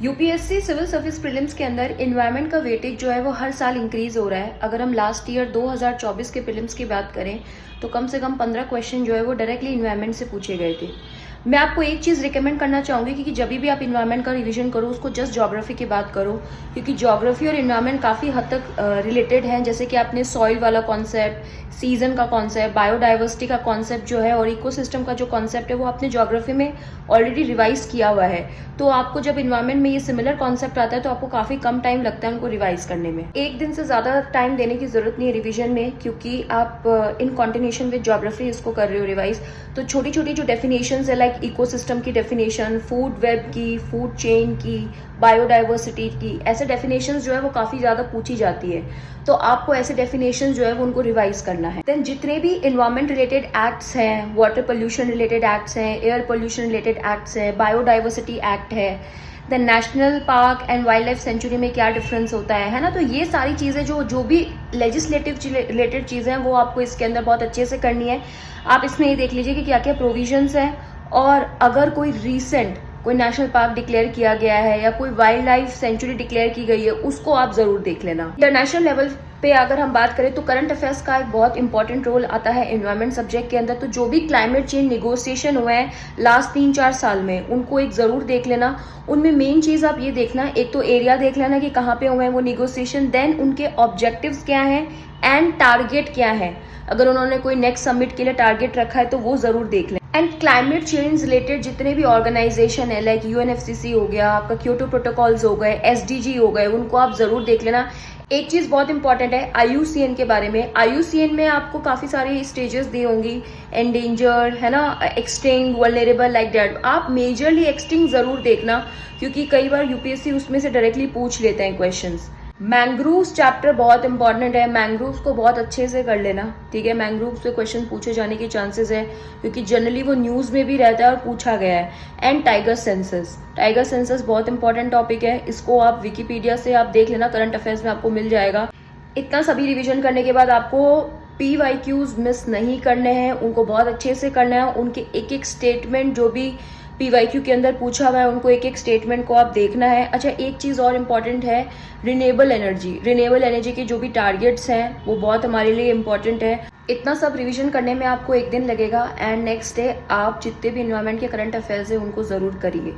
UPSC civil service prelims के अंदर environment का वेटेज जो है वो हर साल इंक्रीज हो रहा है। अगर हम लास्ट ईयर 2024 के प्रीलिम्स की बात करें तो कम से कम 15 क्वेश्चन जो है वो डायरेक्टली इन्वायरमेंट से पूछे गए थे। मैं आपको एक चीज़ रिकमेंड करना चाहूँगी कि जब भी आप इन्वायरमेंट का रिवीजन करो उसको जस्ट ज्योग्राफी की बात करो, क्योंकि ज्योग्राफी और इन्वायरमेंट काफ़ी हद तक रिलेटेड हैं। जैसे कि आपने सॉइल वाला कॉन्सेप्ट, सीजन का कॉन्सेप्ट, बायोडाइवर्सिटी का कॉन्सेप्ट जो है और इकोसिस्टम का जो कॉन्सेप्ट है वो आपने ज्योग्राफी में ऑलरेडी रिवाइज किया हुआ है। तो आपको जब इन्वायरमेंट में ये सिमिलर कॉन्सेप्ट आता है तो आपको काफ़ी कम टाइम लगता है उनको रिवाइज करने में। एक दिन से ज़्यादा टाइम देने की ज़रूरत नहीं है रिवीजन में, क्योंकि आप इन कॉन्टिन्यूशन विद ज्योग्राफी इसको कर रहे हो रिवाइज। तो छोटी छोटी जो डेफिनेशंस है, लाइक इकोसिस्टम की डेफिनेशन, फूड वेब की, फूड चेन की, बायोडाइवर्सिटी की, ऐसे डेफिनेशंस जो है वो काफ़ी ज़्यादा पूछी जाती है। तो आपको ऐसे डेफिनेशन जो है वो उनको रिवाइज करना है। देन जितने भी इन्वायरमेंट रिलेटेड एक्ट्स हैं, वाटर पोल्यूशन रिलेटेड एक्ट्स हैं, एयर पोल्यूशन रिलेटेड एक्ट्स हैं, बायोडाइवर्सिटी एक्ट है, then national park and wild life sanctuary में क्या डिफरेंस होता है ना। तो ये सारी चीज़ें जो भी लेजिस्लेटिव रिलेटेड चीज़ें हैं वो आपको इसके अंदर बहुत अच्छे से करनी है। आप इसमें ये देख लीजिए कि क्या क्या प्रोविजंस हैं, और अगर कोई रीसेंट कोई नेशनल पार्क डिक्लेयर किया गया है या कोई वाइल्ड लाइफ सेंचुरी डिक्लेयर की गई है उसको आप जरूर देख लेना। इंटरनेशनल लेवल पे अगर हम बात करें तो करंट अफेयर्स का एक बहुत इंपॉर्टेंट रोल आता है एनवायरमेंट सब्जेक्ट के अंदर। तो जो भी क्लाइमेट चेंज निगोसिएशन हुए हैं लास्ट 3-4 साल में उनको एक जरूर देख लेना। उनमें मेन चीज आप ये देखना, एक तो एरिया देख लेना कि कहाँ पे हुए हैं वो निगोसिएशन, देन उनके ऑब्जेक्टिव्स क्या हैं एंड टारगेट क्या है। अगर उन्होंने कोई नेक्स्ट समिट के लिए टारगेट रखा है तो वो जरूर देख लें। एंड क्लाइमेट चेंज रिलेटेड जितने भी ऑर्गेनाइजेशन है, लाइक यूएनएफसीसी हो गया, आपका क्योटो प्रोटोकॉल्स हो गए, एसडीजी हो गए, उनको आप जरूर देख लेना। एक चीज बहुत इंपॉर्टेंट है आईयूसीएन के बारे में। आईयूसीएन में आपको काफी सारी स्टेजेस दी होंगी, एंडेंजर्ड है ना, एक्सटिंक्ट, वल्नरेबल, लाइक दैट। आप मेजरली एक्सटिंक्ट जरूर देखना, क्योंकि कई बार यूपीएससी उसमें से डायरेक्टली पूछ लेते हैं क्वेश्चंस। मैंग्रोव्स चैप्टर बहुत इंपॉर्टेंट है, मैंग्रोव्स को बहुत अच्छे से कर लेना, ठीक है। मैंग्रोव्स से क्वेश्चन पूछे जाने के चांसेस है, क्योंकि जनरली वो न्यूज में भी रहता है और पूछा गया है। एंड टाइगर सेंसस बहुत इंपॉर्टेंट टॉपिक है, इसको आप विकिपीडिया से आप देख लेना, करंट अफेयर्स में आपको मिल जाएगा। इतना सभी रिविजन करने के बाद आपको पीवाईक्यूज मिस नहीं करने हैं, उनको बहुत अच्छे से करना है। उनके एक एक स्टेटमेंट जो भी पीवाईक्यू के अंदर पूछा हुआ है उनको एक एक स्टेटमेंट को आप देखना है। अच्छा, एक चीज़ और इम्पॉर्टेंट है, रिन्यूएबल एनर्जी के जो भी टारगेट्स हैं वो बहुत हमारे लिए इम्पॉर्टेंट है। इतना सब रिवीजन करने में आपको एक दिन लगेगा एंड नेक्स्ट डे आप जितने भी इन्वायरमेंट के करंट अफेयर्स है उनको ज़रूर करिए।